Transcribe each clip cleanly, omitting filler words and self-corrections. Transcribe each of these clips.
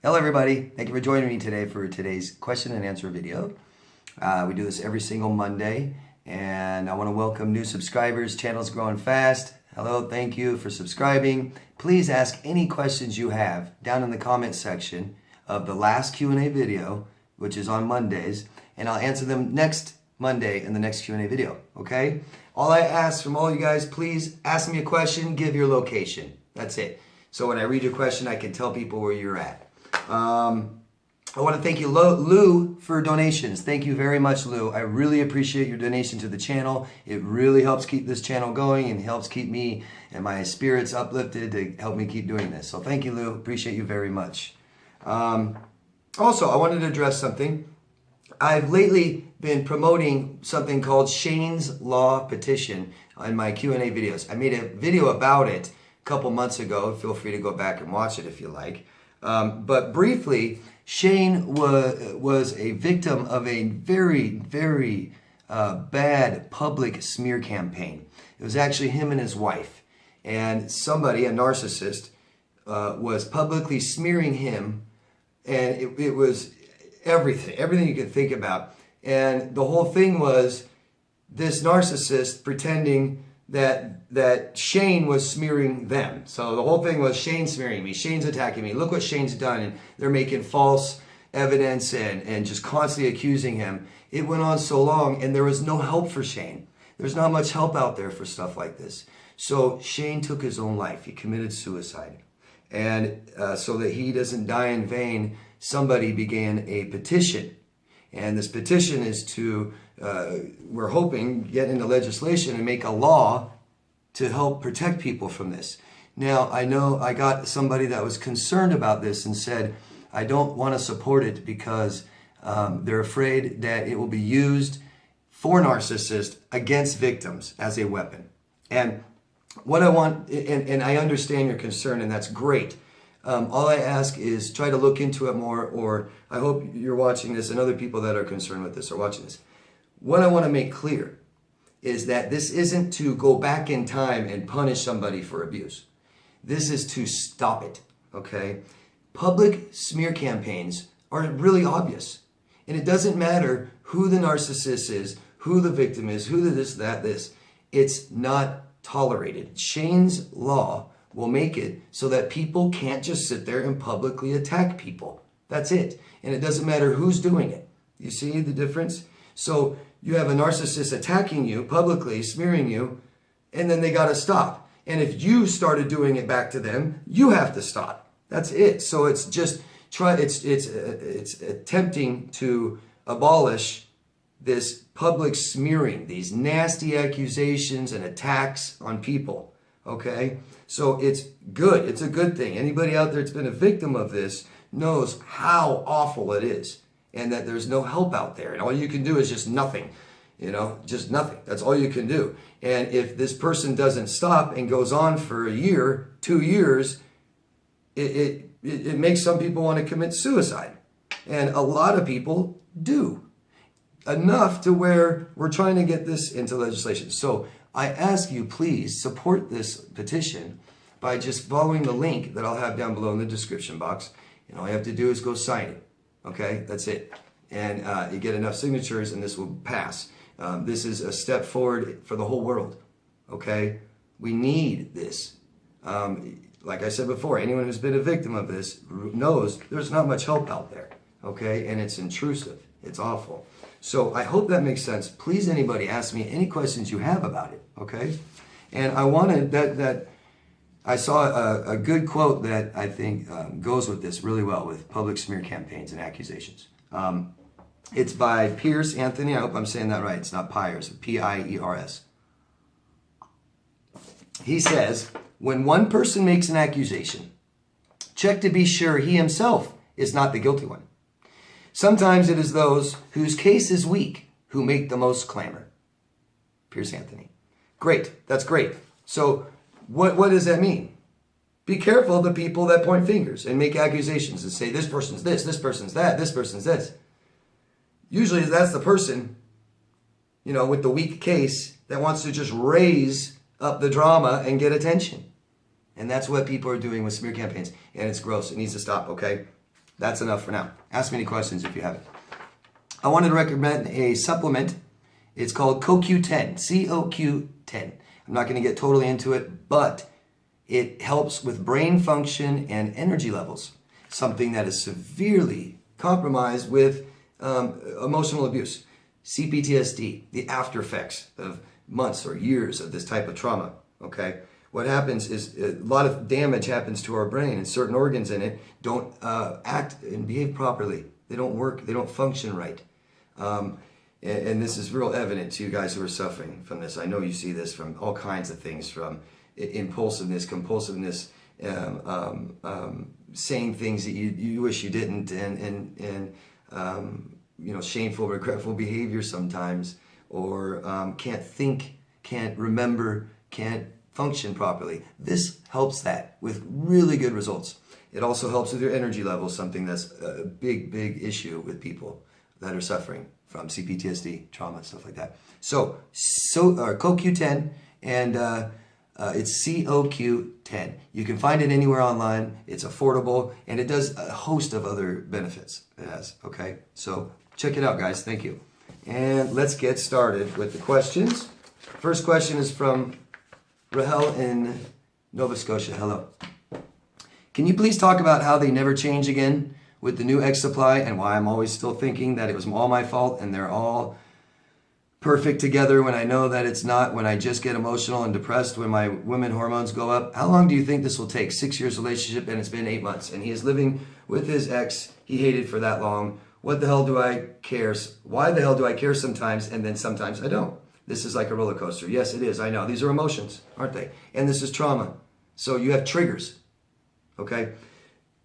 Hello everybody, thank you for joining me today for today's question and answer video. We do this every single Monday, and I want to welcome new subscribers. Channel's growing fast. Hello, thank you for subscribing. Please ask any questions you have down in the comment section of the last Q&A video, which is on Mondays, and I'll answer them next Monday in the next Q&A video, okay? All I ask from all you guys, please ask me a question, give your location. That's it. So when I read your question, I can tell people where you're at. I want to thank you, Lou, for donations. Thank you very much, Lou. I really appreciate your donation to the channel. It really helps keep this channel going and helps keep me and my spirits uplifted to help me keep doing this. So thank you, Lou. Appreciate you very much. Also, I wanted to address something. I've lately been promoting something called Shane's Law Petition on my Q&A videos. I made a video about it a couple months ago. Feel free to go back and watch it if you like. But briefly, Shane was a victim of a very bad public smear campaign. It was actually him and his wife. And somebody, a narcissist, was publicly smearing him. And it was everything you could think about. And the whole thing was this narcissist pretending that Shane was smearing them. So the whole thing was Shane smearing me, Shane's attacking me, look what Shane's done, and they're making false evidence and just constantly accusing him. It went on so long, and there was no help for Shane. There's not much help out there for stuff like this. So Shane took his own life. He committed suicide. And so that he doesn't die in vain, somebody began a petition. And this petition is to, we're hoping, get into legislation and make a law to help protect people from this. Now, I know I got somebody that was concerned about this and said, I don't want to support it because they're afraid that it will be used for narcissists against victims as a weapon. And what I want, and I understand your concern, and that's great. All I ask is try to look into it more, or I hope you're watching this and other people that are concerned with this are watching this. What I want to make clear is that this isn't to go back in time and punish somebody for abuse. This is to stop it, okay? Public smear campaigns are really obvious. And it doesn't matter who the narcissist is, who the victim is, who the this, that, this. It's not tolerated. Shane's Law will make it so that people can't just sit there and publicly attack people. That's it. And it doesn't matter who's doing it. You see the difference? So you have a narcissist attacking you publicly, smearing you, and then they got to stop. And if you started doing it back to them, you have to stop. That's it. So it's just it's attempting to abolish this public smearing, these nasty accusations and attacks on people. Okay? So it's good. It's a good thing. Anybody out there that's been a victim of this knows how awful it is and that there's no help out there. And all you can do is just nothing, just nothing. That's all you can do. And if this person doesn't stop and goes on for a year, 2 years, it makes some people want to commit suicide. And a lot of people do. Enough to where we're trying to get this into legislation. So I ask you, please support this petition by just following the link that I'll have down below in the description box. And all you have to do is go sign it. Okay, that's it. And you get enough signatures and this will pass. This is a step forward for the whole world. Okay, we need this. Like I said before, anyone who's been a victim of this knows there's not much help out there. Okay, and it's intrusive. It's awful. So I hope that makes sense. Please, anybody, ask me any questions you have about it, okay? And I wanted that I saw a good quote that I think goes with this really well with public smear campaigns and accusations. It's by Piers Anthony. I hope I'm saying that right. It's not Piers, P-I-E-R-S. He says, when one person makes an accusation, check to be sure he himself is not the guilty one. Sometimes it is those whose case is weak who make the most clamor. Piers Anthony. Great. That's great. So what does that mean? Be careful of the people that point fingers and make accusations and say this person's this person's that, this person's this. Usually that's the person, with the weak case that wants to just raise up the drama and get attention. And that's what people are doing with smear campaigns. And it's gross. It needs to stop, okay? That's enough for now. Ask me any questions if you have it. I wanted to recommend a supplement. It's called CoQ10, CoQ10. I'm not going to get totally into it, but it helps with brain function and energy levels, something that is severely compromised with emotional abuse, CPTSD, the after effects of months or years of this type of trauma, okay? What happens is a lot of damage happens to our brain, and certain organs in it don't act and behave properly. They don't work, they don't function right. And this is real evident to you guys who are suffering from this. I know you see this from all kinds of things, from impulsiveness, compulsiveness, saying things that you wish you didn't, and you know, shameful, regretful behavior sometimes, or can't think, can't remember, can't function properly. This helps that with really good results. It also helps with your energy levels, something that's a big, big issue with people that are suffering from CPTSD, trauma, stuff like that. So CoQ10, and it's CoQ10. You can find it anywhere online. It's affordable, and it does a host of other benefits. It has, okay? So check it out, guys. Thank you. And let's get started with the questions. First question is from Rahel in Nova Scotia. Hello. Can you please talk about how they never change again with the new egg supply, and why I'm always still thinking that it was all my fault and they're all perfect together when I know that it's not, when I just get emotional and depressed when my women hormones go up? How long do you think this will take? 6 years relationship, and it's been 8 months, and he is living with his ex he hated for that long. What the hell do I care? Why the hell do I care sometimes, and then sometimes I don't? This is like a roller coaster. Yes, it is. I know. These are emotions, aren't they? And this is trauma. So you have triggers, okay?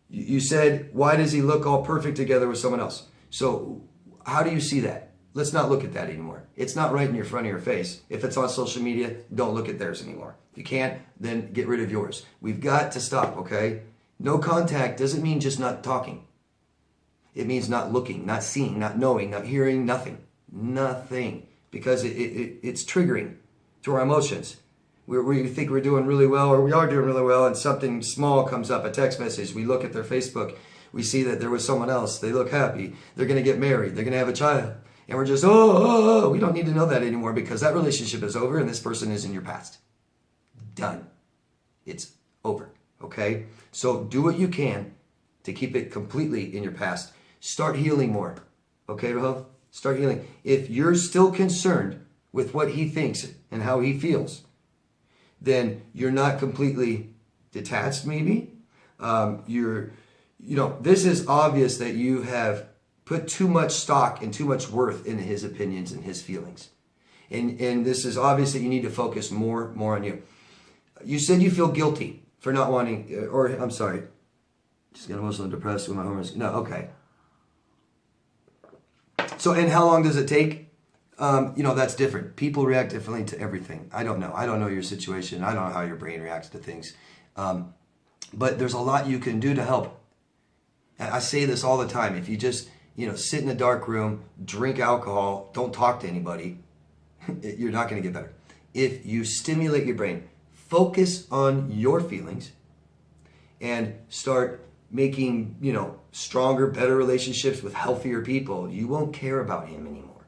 You said, why does he look all perfect together with someone else? So how do you see that? Let's not look at that anymore. It's not right in your front of your face. If it's on social media, don't look at theirs anymore. If you can't, then get rid of yours. We've got to stop, okay? No contact doesn't mean just not talking. It means not looking, not seeing, not knowing, not hearing, nothing. Nothing. Because it's triggering to our emotions. We think we're doing really well, or we are doing really well, and something small comes up, a text message. We look at their Facebook. We see that there was someone else. They look happy. They're going to get married. They're going to have a child. And we're just, oh, we don't need to know that anymore, because that relationship is over and this person is in your past. Done. It's over. Okay? So do what you can to keep it completely in your past. Start healing more. Okay, Rahel? Start healing. If you're still concerned with what he thinks and how he feels, then you're not completely detached, maybe. This is obvious that you have put too much stock and too much worth in his opinions and his feelings. And this is obvious that you need to focus more on you. You said you feel guilty for not wanting, or I'm sorry, just get emotional and depressed with my hormones. No, okay. So, and how long does it take? That's different. People react differently to everything. I don't know. I don't know your situation. I don't know how your brain reacts to things. But there's a lot you can do to help. And I say this all the time. If you just, sit in a dark room, drink alcohol, don't talk to anybody, you're not going to get better. If you stimulate your brain, focus on your feelings, and start making, stronger, better relationships with healthier people, you won't care about him anymore.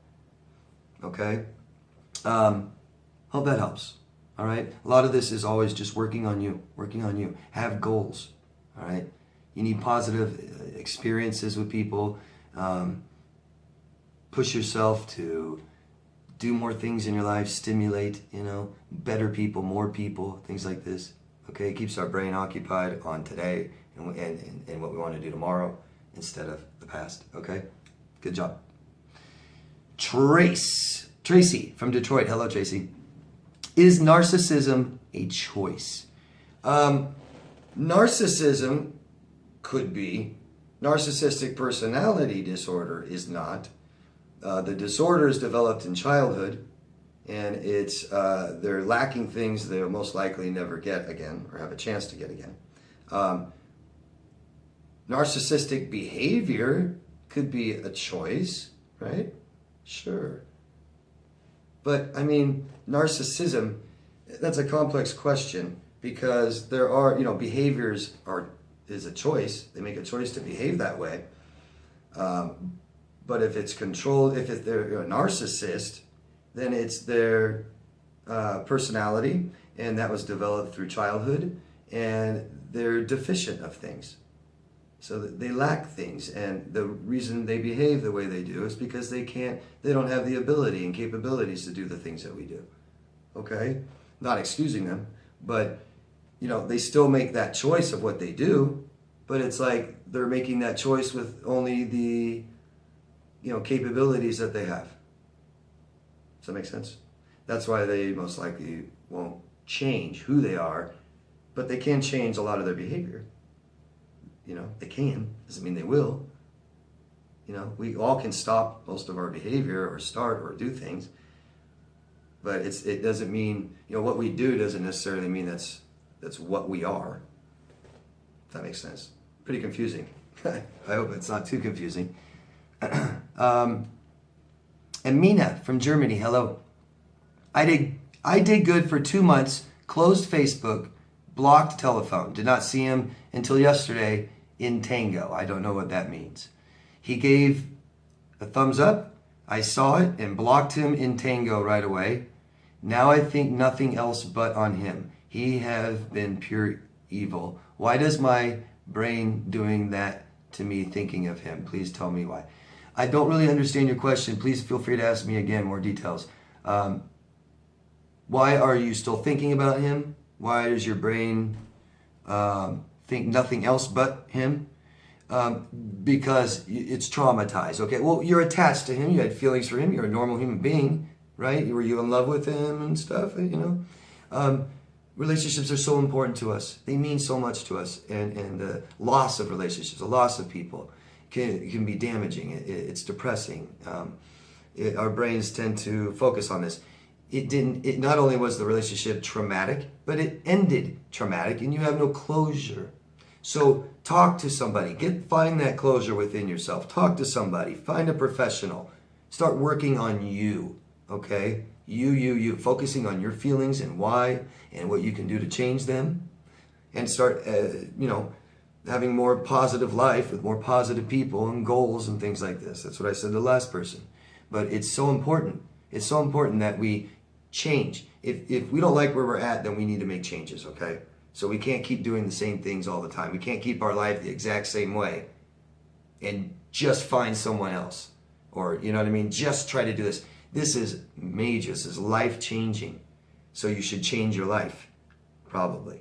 Okay? Hope that helps. All right? A lot of this is always just working on you. Have goals. All right? You need positive experiences with people. Push yourself to do more things in your life. Stimulate, better people, more people, things like this. Okay? It keeps our brain occupied on today and what we want to do tomorrow instead of the past. Okay? Good job. Tracy from Detroit. Hello, Tracy. Is narcissism a choice? Narcissism could be. Narcissistic personality disorder is not. The disorder is developed in childhood, and it's they're lacking things they'll most likely never get again or have a chance to get again. Narcissistic behavior could be a choice, right? Sure. But, narcissism, that's a complex question, because there are, behaviors are is a choice. They make a choice to behave that way. But if it's controlled, if they're a narcissist, then it's their personality, and that was developed through childhood, and they're deficient of things. So that they lack things, and the reason they behave the way they do is because they don't have the ability and capabilities to do the things that we do. Okay? Not excusing them, but they still make that choice of what they do, but it's like they're making that choice with only the capabilities that they have. Does that make sense? That's why they most likely won't change who they are, but they can change a lot of their behavior. They can. Doesn't mean they will. We all can stop most of our behavior or start or do things, but it doesn't mean, what we do doesn't necessarily mean that's what we are. If that makes sense. Pretty confusing. I hope it's not too confusing. And Mina from Germany, hello. I did good for 2 months, closed Facebook, blocked telephone, did not see him until yesterday in Tango. I don't know what that means. He gave a thumbs up, I saw it and blocked him in Tango right away. Now I think nothing else but on him. He has been pure evil. Why does my brain doing that to me thinking of him? Please tell me why. I don't really understand your question. Please feel free to ask me again more details. Why are you still thinking about him? Why does your brain think nothing else but him? Because it's traumatized. Okay, well, you're attached to him. You had feelings for him. You're a normal human being, right? Were you in love with him and stuff? Relationships are so important to us. They mean so much to us. And the loss of relationships, the loss of people can be damaging. It's depressing. Our brains tend to focus on this. It not only was the relationship traumatic, but it ended traumatic, and you have no closure. So talk to somebody. Find that closure within yourself. Talk to somebody. Find a professional. Start working on you. Okay? You. Focusing on your feelings and why and what you can do to change them. And start, having more positive life with more positive people and goals and things like this. That's what I said to the last person. But it's so important. It's so important that we change. If we don't like where we're at, then we need to make changes, okay? So we can't keep doing the same things all the time. We can't keep our life the exact same way and just find someone else. Or, just try to do this. This is major. This is life-changing. So you should change your life, probably.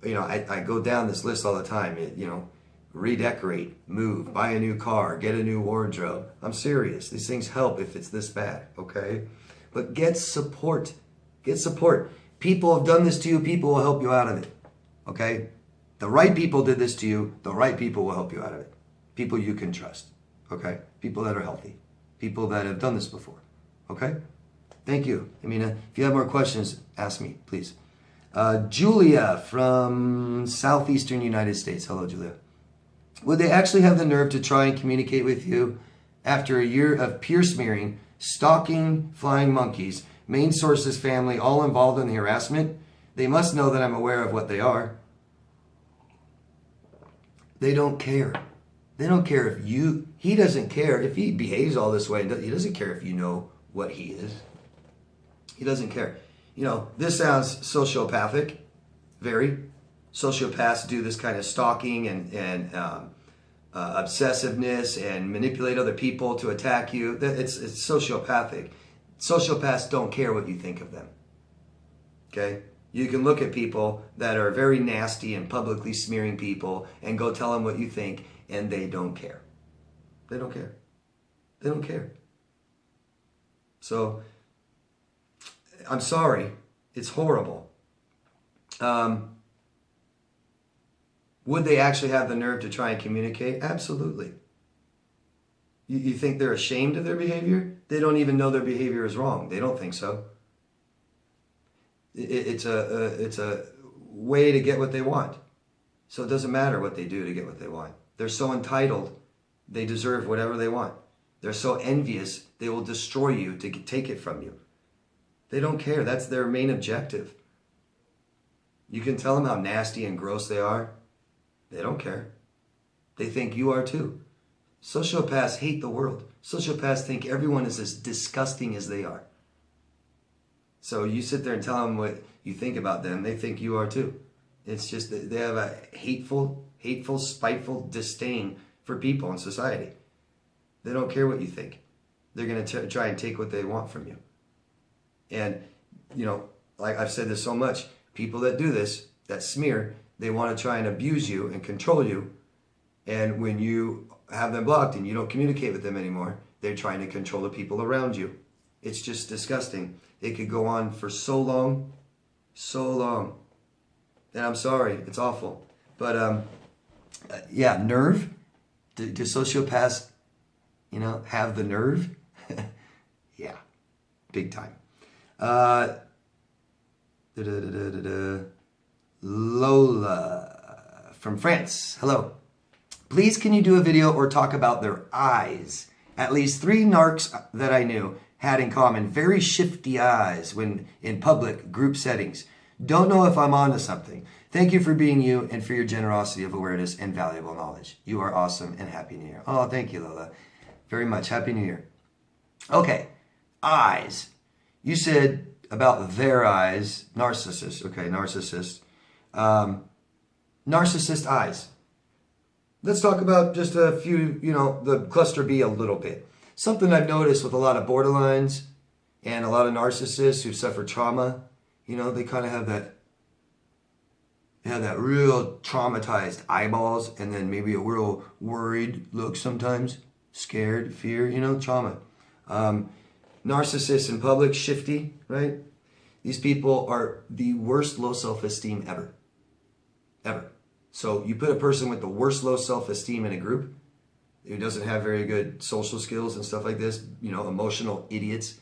I go down this list all the time. Redecorate, move, buy a new car, get a new wardrobe. I'm serious. These things help if it's this bad, okay? But get support. Get support. People have done this to you. People will help you out of it, okay? The right people did this to you. The right people will help you out of it. People you can trust, okay? People that are healthy. People that have done this before, okay? Thank you. Amina, if you have more questions, ask me, please. Julia from southeastern United States. Hello, Julia. Would they actually have the nerve to try and communicate with you after a year of peer smearing, stalking, flying monkeys, main source's family, all involved in the harassment? They must know that I'm aware of what they are. They don't care. They don't care if he doesn't care if he behaves all this way. He doesn't care if you know what he is. He doesn't care. This sounds sociopathic, very. Sociopaths do this kind of stalking and obsessiveness and manipulate other people to attack you. It's sociopathic. Sociopaths don't care what you think of them. Okay? You can look at people that are very nasty and publicly smearing people and go tell them what you think, and they don't care. They don't care. They don't care. So, I'm sorry. It's horrible. Would they actually have the nerve to try and communicate? Absolutely. You think they're ashamed of their behavior? They don't even know their behavior is wrong. They don't think so. It's a way to get what they want. So it doesn't matter what they do to get what they want. They're so entitled, they deserve whatever they want. They're so envious, they will destroy you to take it from you. They don't care. That's their main objective. You can tell them how nasty and gross they are. They don't care. They think you are too. Sociopaths hate the world. Sociopaths think everyone is as disgusting as they are. So you sit there and tell them what you think about them, they think you are too. It's just that they have a hateful, spiteful disdain for people in society. They don't care what you think. They're going to try and take what they want from you. And, you know, like I've said this so much, people that do this, that smear, they want to try and abuse you and control you. And when you have them blocked and you don't communicate with them anymore, they're trying to control the people around you. It's just disgusting. It could go on for so long. And I'm sorry, it's awful. But yeah, nerve. Do sociopaths, you know, have the nerve? Yeah, big time. Lola from France. Hello. Please, can you do a video or talk about their eyes? At least 3 narcs that I knew had in common very shifty eyes when in public group settings. Don't know if I'm onto something. Thank you for being you and for your generosity of awareness and valuable knowledge. You are awesome and Happy New Year. Oh, thank you, Lola. Very much. Happy New Year. Okay, eyes. You said about their eyes, narcissist. Okay, narcissist. Narcissist eyes. Let's talk about just a few, you know, the cluster B a little bit. Something I've noticed with a lot of borderlines and a lot of narcissists who suffer trauma, you know, they kind of have that, real traumatized eyeballs and then maybe a real worried look sometimes, scared, fear, you know, trauma. Narcissists in public, shifty, right? These people are the worst low self-esteem ever. Ever. So you put a person with the worst low self-esteem in a group who doesn't have very good social skills and stuff like this, you know, emotional idiots.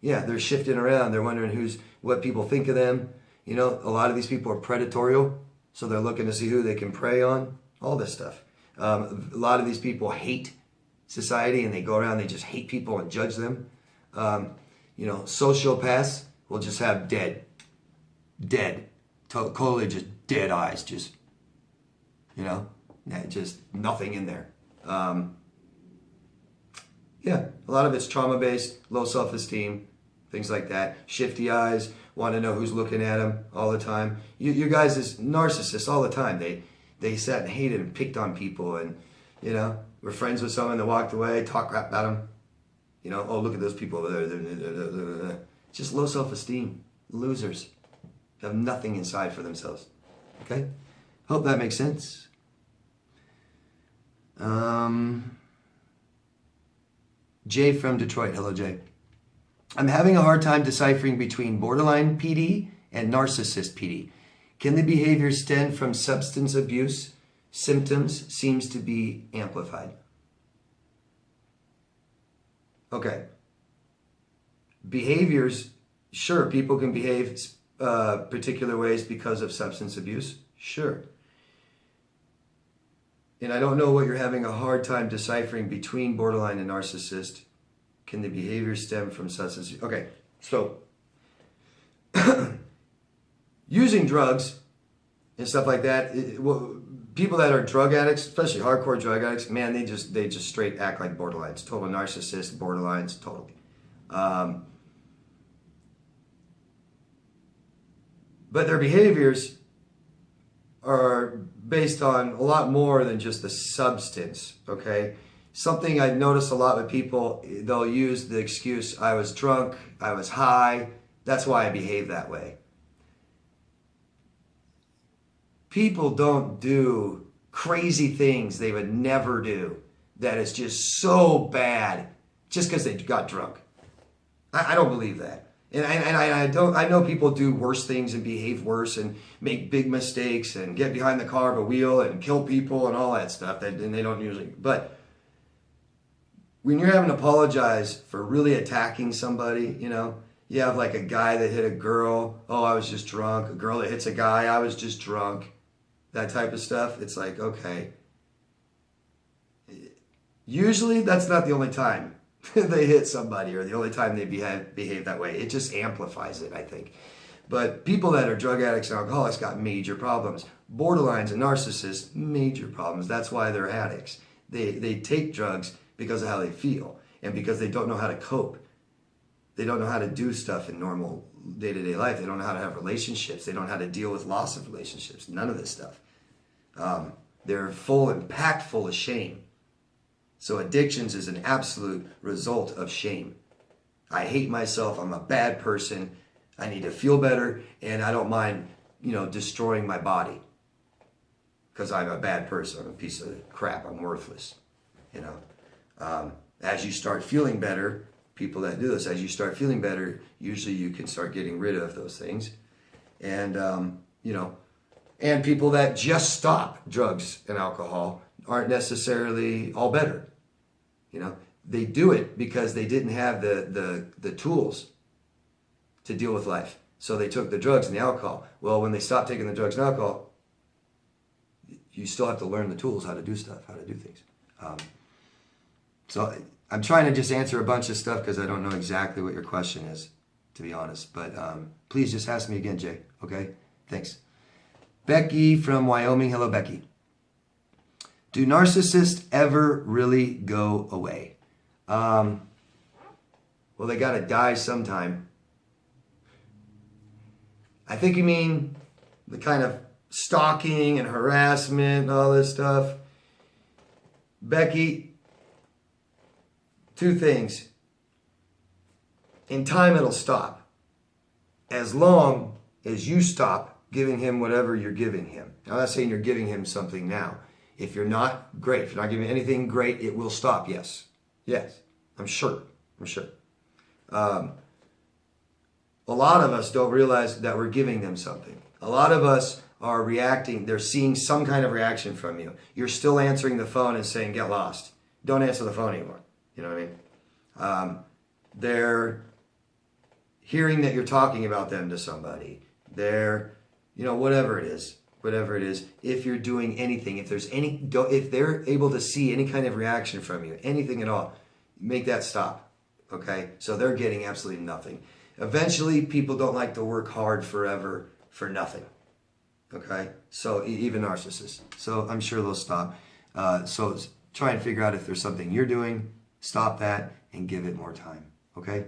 Yeah, they're shifting around. They're wondering what people think of them. You know, a lot of these people are predatorial, so they're looking to see who they can prey on, all this stuff. A lot of these people hate society and they go around, they just hate people and judge them. You know, sociopaths will just have totally just dead eyes, just, you know, just nothing in there. Yeah, a lot of it's trauma-based, low self-esteem, things like that. Shifty eyes, want to know who's looking at them all the time. You guys is narcissists all the time. They sat and hated and picked on people and, you know, were friends with someone that walked away, talk crap about them. You know, oh, look at those people over there. Just low self-esteem. Losers. Have nothing inside for themselves. Okay? Hope that makes sense. Jay from Detroit. Hello, Jay. I'm having a hard time deciphering between borderline PD and narcissist PD. Can the behavior stem from substance abuse? Symptoms seems to be amplified. Okay. Behaviors, sure, people can behave particular ways because of substance abuse. Sure. And I don't know what you're having a hard time deciphering between borderline and narcissist. Can the behavior stem from substance abuse? Okay, so using drugs and stuff like that, people that are drug addicts, especially hardcore drug addicts, man, they just straight act like borderlines. Total narcissists, borderlines, totally. But their behaviors are based on a lot more than just the substance, okay? Something I've noticed a lot with people, they'll use the excuse, I was drunk, I was high, that's why I behave that way. People don't do crazy things they would never do that is just so bad just because they got drunk. I don't believe that. And I know people do worse things and behave worse and make big mistakes and get behind the car of a wheel and kill people and all that stuff. And they don't usually. But when you're having to apologize for really attacking somebody, you know, you have like a guy that hit a girl. Oh, I was just drunk. A girl that hits a guy. I was just drunk. That type of stuff. It's like, okay. Usually that's not the only time they hit somebody or the only time they behave that way. It just amplifies it, I think. But people that are drug addicts and alcoholics got major problems. Borderlines and narcissists, major problems. That's why they're addicts. They take drugs because of how they feel and because they don't know how to cope. They don't know how to do stuff in normal day-to-day life. They don't know how to have relationships. They don't know how to deal with loss of relationships. None of this stuff. They're full and packed full of shame. So addictions is an absolute result of shame. I hate myself. I'm a bad person. I need to feel better, and I don't mind, destroying my body because I'm a bad person. I'm a piece of crap. I'm worthless. As you start feeling better, people that do this, as you start feeling better, usually you can start getting rid of those things, and and people that just stop drugs and alcohol aren't necessarily all better. They do it because they didn't have the tools to deal with life. So they took the drugs and the alcohol. Well, when they stop taking the drugs and alcohol, you still have to learn the tools, how to do stuff, how to do things. So I'm trying to just answer a bunch of stuff because I don't know exactly what your question is, to be honest. But please just ask me again, Jay. Okay? Thanks. Becky from Wyoming. Hello, Becky. Do narcissists ever really go away? Well, they got to die sometime. I think you mean the kind of stalking and harassment and all this stuff. Becky, two things. In time, it'll stop. As long as you stop giving him whatever you're giving him. Now, I'm not saying you're giving him something now. If you're not, great. If you're not giving anything great, it will stop. Yes. Yes. I'm sure. A lot of us don't realize that we're giving them something. A lot of us are reacting. They're seeing some kind of reaction from you. You're still answering the phone and saying, get lost. Don't answer the phone anymore. You know what I mean? They're hearing that you're talking about them to somebody. They're, whatever it is. If you're doing anything, if they're able to see any kind of reaction from you, anything at all, make that stop. Okay? So they're getting absolutely nothing. Eventually, people don't like to work hard forever for nothing. Okay? So even narcissists. So I'm sure they'll stop. So try and figure out if there's something you're doing, stop that, and give it more time. Okay?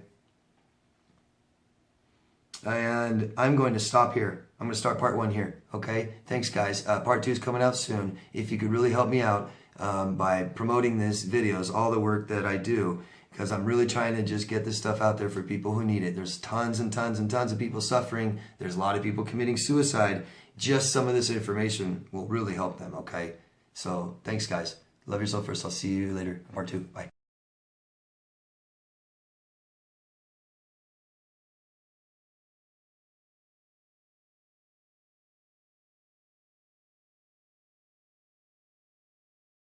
And I'm going to stop here. I'm going to start part 1 here. Okay? Thanks, guys. Part 2 is coming out soon. If you could really help me out by promoting these videos, all the work that I do, because I'm really trying to just get this stuff out there for people who need it. There's tons and tons and tons of people suffering. There's a lot of people committing suicide. Just some of this information will really help them, okay? So thanks, guys. Love yourself first. I'll see you later. Part 2. Bye.